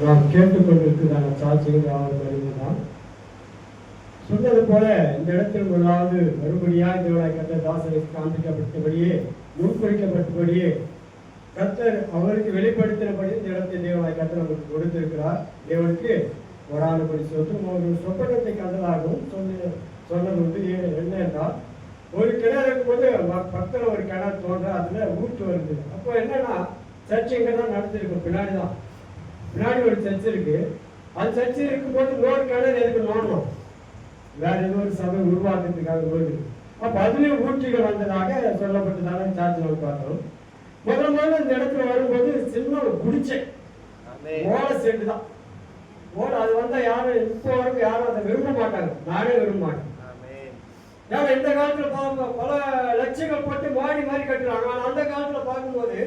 நாம் கேட்டுக்கொண்டிருக்கிறதான சாட்சிகள் யாரும் அறிவுதான். சொன்னது போல இந்த இடத்தில் முதலாவது மறுபடியாக தேவனாய் கர்த்தர் தாசனுக்கு காண்பிக்கப்பட்டபடியே முன்குறிக்கப்பட்டபடியே கர்த்தர் அவருக்கு வெளிப்படுத்தினபடி இந்த இடத்தை தேவனாய் கர்த்தர் அவருக்கு கொடுத்திருக்கிறார். தேவனுக்கு வரானபடி சொத்தும் ஒரு சொப்பனத்தை கண்டதாகவும் சொன்னது வந்து என்ன என்றால், ஒரு கிணறு இருக்கும்போது பக்கத்தில் ஒரு கிணறு தோன்ற அதுல ஊற்று வருது. அப்போ என்னன்னா சர்ச்சை இங்கே தான் நடத்திருக்கும், பின்னாடி ஒரு சர்ச் இருக்கு. அந்த சர்ச்சை இருக்கும்போது இன்னொரு கிணறு எதுக்கு நோண்டணும், வேற ஏதோ ஒரு சபை உருவாக்குறதுக்காக வருது. அப்ப அதுலயும் ஊற்றிகள் வந்ததாக சொல்லப்பட்டதாக சார்ஜ் நம்ம பார்த்தோம். முதல்ல இந்த இடத்துல வரும்போது சின்ன ஒரு குடிச்சை ஓலை செட்டு தான். ஓலை அது வந்தா யாரும் இப்போ வரைக்கும் யாரும் அதை விரும்ப மாட்டாங்க, நானே விரும்ப மாட்டேன். ஏன்னா இந்த காலத்துல பல லட்சங்கள் போட்டு மாடி மாதிரி கட்டுறாங்க. ஆனா அந்த காலத்துல பார்க்கும்போது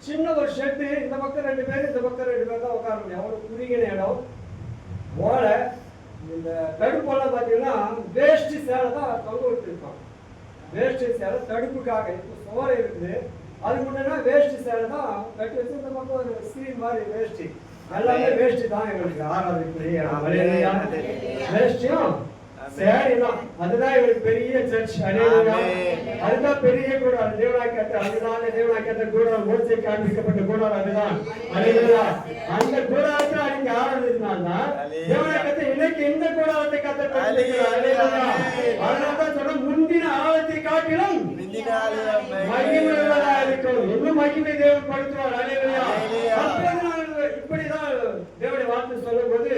சின்ன ஒரு ஷெட்டு, இந்த பக்கம் 2 பேர் இந்த பக்கம் 2 பேர் தான் உட்கார முடியும். அவ்வளவு குறுகின இடம். ஓலை இந்த தடுப்பெல்லாம் பார்த்தீங்கன்னா வேஷ்டி சேலை தான் தொங்க விட்டுருப்பாங்க. வேஷ்டி சேலை தடுப்புக்காக. இப்போ சோலை இருக்குது, அது முன்னா வேஷ்டி சேலை தான் கட்டி வச்சு இந்த பக்கம் ஒரு ஸ்கிரீன் மாதிரி வேஷ்டி. எல்லாமே வேஷ்டி தான் எங்களுக்கு ஆராதனை வேஷ்டியும் சேரிதான். அதுதான் எங்களுக்கு பெரிய சர்ச். அதுதான் பெரிய கூடாது. தேவனாய் கர்த்தர் அதுதான் தேவனாய் கர்த்தர் கூடாது மோசே காண்பிக்கப்பட்ட கூடாது. அதுதான் அந்த கூடாரத்தை அன்னைக்கு ஆராதினால்தான் தேவனாய் கர்த்தர் இன்னைக்கு இந்த கூடாரத்தை கர்த்தர் அதனால்தான் சொல்ற முந்தின ஆலயத்தை காட்டிலும் மகிமையுள்ளதா இருக்கும். இன்னும் மகிமை தேவன் படுத்துவார். இப்படிதான் தேவனுடைய வார்த்தை சொல்லும் போது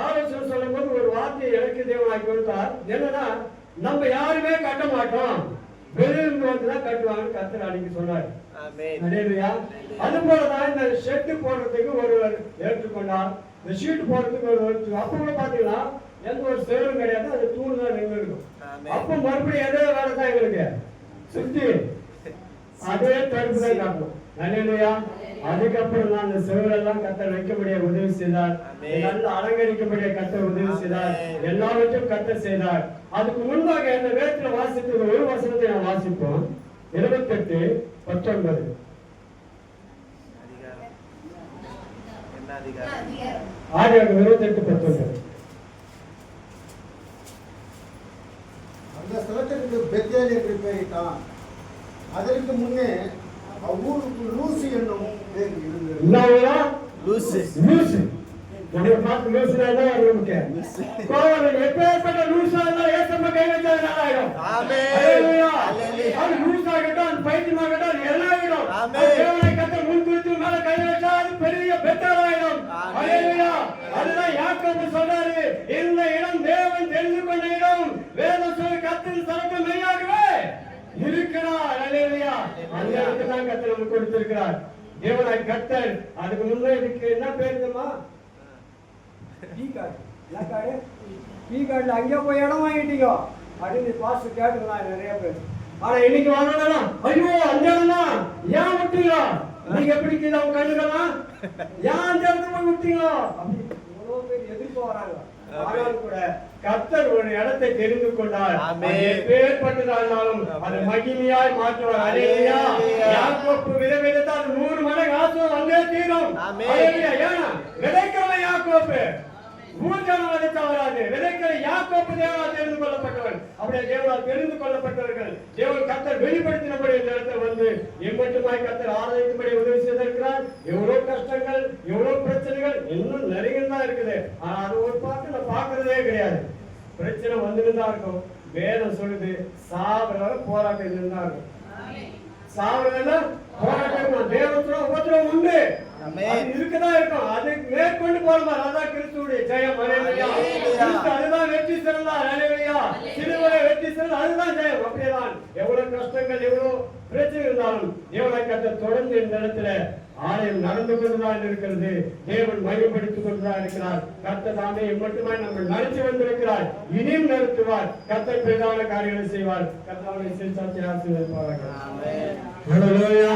ஆலோசனை சொல்லும் போது ஒரு வார்த்தையை எனக்கு தேவனாய் கொடுத்தார். என்னன்னா, நம்ம யாருமே கட்ட மாட்டோம், வெளியிலிருந்து வந்துதான் கட்டுவாங்கன்னு கர்த்தர் அன்னைக்கு சொன்னார். அது போலதான் இந்த ஷெட்டு போடுறதுக்கு ஒருவர் ஏற்றுக்கொண்டார், இந்த ஷீட் போடுறதுக்கு ஒருவர். அப்ப கூட பாத்தீங்கன்னா எந்த ஒரு சேரும் கிடையாது, அது தூள் தான் நின்று இருக்கும். அப்ப மறுபடியும் எதே வேலை தான் எங்களுக்கு சுத்தி அதே தடுப்பு தான் காட்டணும். அதுக்கப்புறம் தான் அந்த செவரெல்லாம் கர்த்தர் வைக்கக்கூடிய உதவி செய்தார், நல்ல அலங்கரிக்கக்கூடிய கர்த்தர் உதவி செய்தார், எல்லாவற்றையும் கர்த்தர் செய்தார். அதுக்கு முன்பாக இந்த வேதத்துல வாசித்து ஒரு வசனத்தை நாம் வாசிப்போம். 28:19 ஆதியாகமம் 28:19. அந்த ஸ்தலத்திற்கு பெத்தேல் என்று பெயரிட்டான். அதற்கு முன்னே அவ்வூருக்கு லூசி என்னும் பேர் இருந்தது. லூசி லூசி நம்ம பார்த்து லூசினா தான் நமக்கு கோவம் எப்பேற்பட்ட லூசா இருந்தா ஏசம்மா கை வச்சாது நல்லாயிடும். ஹalleluya. அது லூசாகட்டும், அது பைத்தியமாகட்டும், எல்லாயிடும். தேவனை கர்த்தர் முன்குறித்து மேல கை வச்சா அது பெரிய பெத்தராயிடும். ஹalleluya. அதுதான் யாக்கோபு சொல்றாரு, இந்த இடம் தேவன் தெரிந்து கொண்ட இடம், வேதம் சொல்லி கர்த்தர் சரக்கு மெய்யாகவே இருக்கிறார். ஹalleluya. அந்த இடத்துல தான் கர்த்தர் நமக்கு கொடுத்திருக்கிறார். தேவனாய் கர்த்தர். அதுக்கு முன்னே இதுக்கு என்ன பேருமா அங்கே போய் இடம் வாங்கிட்டீங்க அப்படின்னு பாஸ்டர் கேட்டுக்கலாம் நிறைய பேர். ஆனா இன்னைக்கு வாங்கலாம், ஐயோ அந்த இடம்லாம் ஏன் விட்டீங்க, நீங்க எப்படி அவங்க கண்டுக்கலாம், ஏன் அந்த இடத்துல போய் விட்டீங்க அப்படி எவ்வளவு பேர் எதிர்ப்பு வராங்க. ஆனால் கூட கர்த்தர் ஒரு இடத்தை தெரிந்து கொண்டார். எப்பேற்பட்டதாலும் அது மகிமையாய் மாற்றுவார். ஹalleluya. யாக்கோபு விதைவிதைத்தா அது 100 மடங்கு ஆசீர்வாதம் வந்தே தீரும். ஹalleluya. ஏன்னா விதைக்கிறவன் யாக்கோபு, ஊர்ஜனம் விதைத்தா வராது. விதைக்கிற யாக்கோபு தேவனால் தெரிந்து கொள்ளப்பட்டவன். அப்படியே தேவனால் தெரிந்து கொள்ளப்பட்டவர்கள் தேவன் கர்த்தர் வெளிப்படுத்தினபடி இந்த இடத்துல வந்து எம்மட்டுமாய் கர்த்தர் ஆராய்க்கும்படி உதவி செய்திருக்கிறார். எவ்வளவு கஷ்டங்கள், எவ்வளவு பிரச்சனைகள் இன்னும் நிறைய தான் இருக்குது. ஆனா அது ஒரு பார்த்து நான் பார்க்கறதே கிடையாது. பிரச்சனை வந்துட்டு தான் இருக்கும். வேதம் சொல்லுது சாவர போராட்டம் இருந்தா இருக்கும். சாவர போராட்டம் தேவத்துல உபத்திரவம் உண்டு, இருக்குதான் இருக்கும். அது மேற்கொண்டு போறோம். அதான் கிறிஸ்துவுடைய ஜெயம். அதுதான் வெற்றி சிறந்தார். ஹalleluya. சிலுவையை வெற்றி சிறந்தார், அதுதான் ஜெயம். அப்படியேதான் எவ்வளவு கஷ்டங்கள், எவ்வளவு பிரச்சனை இருந்தாலும் தேவனாய் கர்த்தர் தொடர்ந்து இந்த இடத்துல ஆலயம் நடந்து கொண்டுதான் இருக்கிறது. தேவன் மையப்படுத்திக் கொண்டுதான் இருக்கிறார். கர்த்தர் தாமே மட்டுமாய் நம்ம நடத்தி வந்திருக்கிறார், இனியும் நடத்துவார். கர்த்தர் பெரிதான காரியங்களை செய்வார். கர்த்தர் அவரை ஆசீர்வதிப்பாராக. ஹalleluya.